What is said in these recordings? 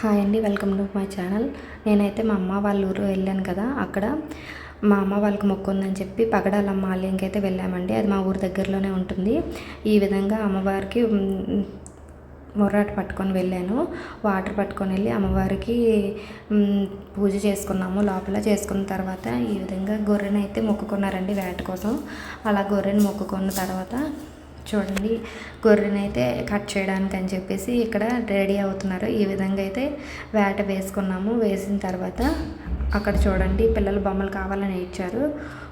Hi అండి, welcome to my channel. నేనైతే మా అమ్మ వాళ్ళ ఊరు వెళ్ళాను కదా, అక్కడ మా అమ్మ వాళ్ళకి మొక్కు ఉందని చెప్పి పగడాలమ్మ ఆలయంకి అయితే వెళ్ళామండి. అది మా ఊరు దగ్గరలోనే ఉంటుంది. ఈ విధంగా అమ్మవారికి మొర్రాట పట్టుకొని వెళ్ళాను. వాటర్ పట్టుకొని వెళ్ళి అమ్మవారికి పూజ చేసుకున్నాము. లోపల చేసుకున్న తర్వాత ఈ విధంగా గొర్రెని అయితే మొక్కుకున్నారండి వేట కోసం. అలా గొర్రెని మొక్కుకున్న తర్వాత చూడండి, గొర్రెనైతే కట్ చేయడానికి అని చెప్పేసి ఇక్కడ రెడీ అవుతున్నారు. ఈ విధంగా అయితే వేట వేసుకున్నాము. వేసిన తర్వాత అక్కడ చూడండి, పిల్లలు బొమ్మలు కావాలని ఏడ్చారు.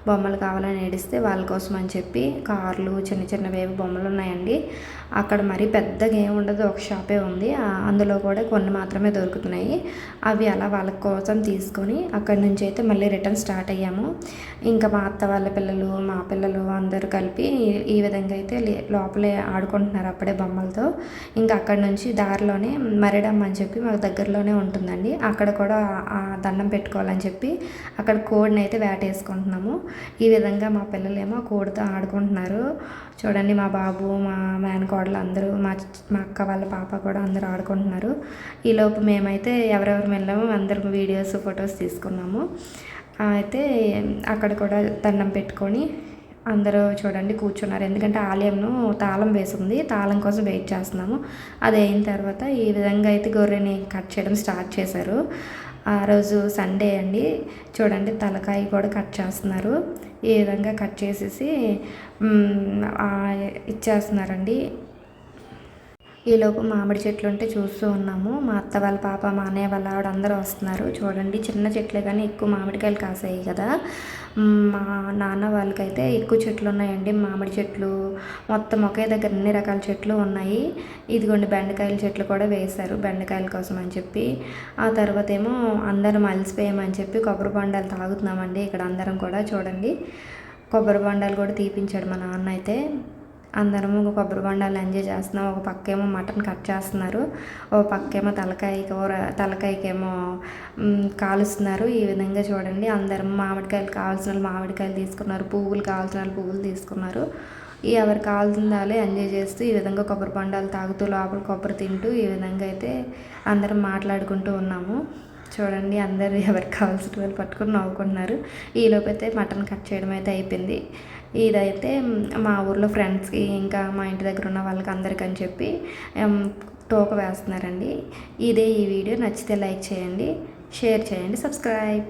బొమ్మలు కావాలని ఏడిస్తే వాళ్ళ కోసం అని చెప్పి కార్లు, చిన్న చిన్నవి బొమ్మలు ఉన్నాయండి. అక్కడ మరీ పెద్దగా ఏమి ఉండదు, ఒక షాపే ఉంది. అందులో కూడా కొన్ని మాత్రమే దొరుకుతున్నాయి. అవి అలా వాళ్ళ కోసం తీసుకొని అక్కడి నుంచి అయితే మళ్ళీ రిటర్న్ స్టార్ట్ అయ్యాము. ఇంకా మా అత్త వాళ్ళ పిల్లలు, మా పిల్లలు అందరూ కలిపి ఈ విధంగా అయితే లోపలే ఆడుకుంటున్నారు అప్పుడే బొమ్మలతో. ఇంకా అక్కడి నుంచి దారిలోనే మరిడమ్మ అని చెప్పి మాకు దగ్గరలోనే ఉంటుందండి. అక్కడ కూడా దండం పెట్టుకోవాలని చెప్పి అక్కడ కోడిని అయితే వేటేసుకుంటున్నాము. ఈ విధంగా మా పిల్లలేమో కోడితో ఆడుకుంటున్నారు. చూడండి, మా బాబు, మా మేనకోడలు అందరూ, మా అక్క వాళ్ళ పాప కూడా అందరూ ఆడుకుంటున్నారు. ఈలోపు మేమైతే ఎవరెవరు వెళ్ళామో అందరం వీడియోస్, ఫొటోస్ తీసుకున్నాము. అయితే అక్కడ కూడా దండం పెట్టుకొని అందరూ చూడండి కూర్చున్నారు. ఎందుకంటే ఆలయంను తాళం వేసింది, తాళం కోసం వెయిట్ చేస్తున్నాము. అది అయిన తర్వాత ఈ విధంగా అయితే గొర్రెని కట్ చేయడం స్టార్ట్ చేశారు. ఆ రోజు సండే అండి. చూడండి, తలకాయ కూడా కట్ చేస్తున్నారు. ఈ విధంగా కట్ చేసేసి ఇచ్చేస్తున్నారండి. ఈలోపు మామిడి చెట్లు ఉంటే చూస్తూ ఉన్నాము. మా అత్త వాళ్ళ పాప, మా అన్నయ్య వాళ్ళ ఆవిడ అందరూ వస్తున్నారు. చూడండి, చిన్న చెట్లే కానీ ఎక్కువ మామిడికాయలు కాసాయి కదా. మా నాన్న వాళ్ళకైతే ఎక్కువ చెట్లు ఉన్నాయండి, మామిడి చెట్లు మొత్తం ఒకే దగ్గర అన్ని రకాల చెట్లు ఉన్నాయి. ఇదిగోండి, బెండకాయల చెట్లు కూడా వేశారు బెండకాయల కోసం అని చెప్పి. ఆ తర్వాత ఏమో అందరం అలసిపోయామని చెప్పి కొబ్బరి బొండాలు తాగుతున్నామండి. ఇక్కడ అందరం కూడా చూడండి, కొబ్బరి బొండాలు కూడా తీపించాడు మా నాన్న అయితే. అందరము కొబ్బరి బొండాలు ఎంజాయ్ చేస్తున్నాం. ఒక పక్కేమో మటన్ కట్ చేస్తున్నారు, ఒక పక్కేమో తలకాయ కూర, తలకాయకేమో కాలుస్తున్నారు. ఈ విధంగా చూడండి, అందరం మామిడికాయలు కావాల్సిన వాళ్ళు మామిడికాయలు తీసుకున్నారు, పువ్వులు కావాల్సిన వాళ్ళు పువ్వులు తీసుకున్నారు. ఎవరు కావాల్సిన వాళ్ళే ఎంజాయ్ చేస్తూ ఈ విధంగా కొబ్బరి బొండాలు తాగుతూ లోపల కొబ్బరి తింటూ ఈ విధంగా అయితే అందరం మాట్లాడుకుంటూ ఉన్నాము. చూడండి, అందరూ ఎవరికి కావాల్సిన వాళ్ళు పట్టుకొని నవ్వుకుంటున్నారు. ఈలోపు అయితే మటన్ కట్ చేయడం అయితే అయిపోయింది. ఇదైతే మా ఊర్లో ఫ్రెండ్స్కి, ఇంకా మా ఇంటి దగ్గర ఉన్న వాళ్ళకి అందరికీ అని చెప్పి తోక వేస్తున్నారండి. ఇదే ఈ వీడియో నచ్చితే లైక్ చేయండి, షేర్ చేయండి, సబ్స్క్రైబ్.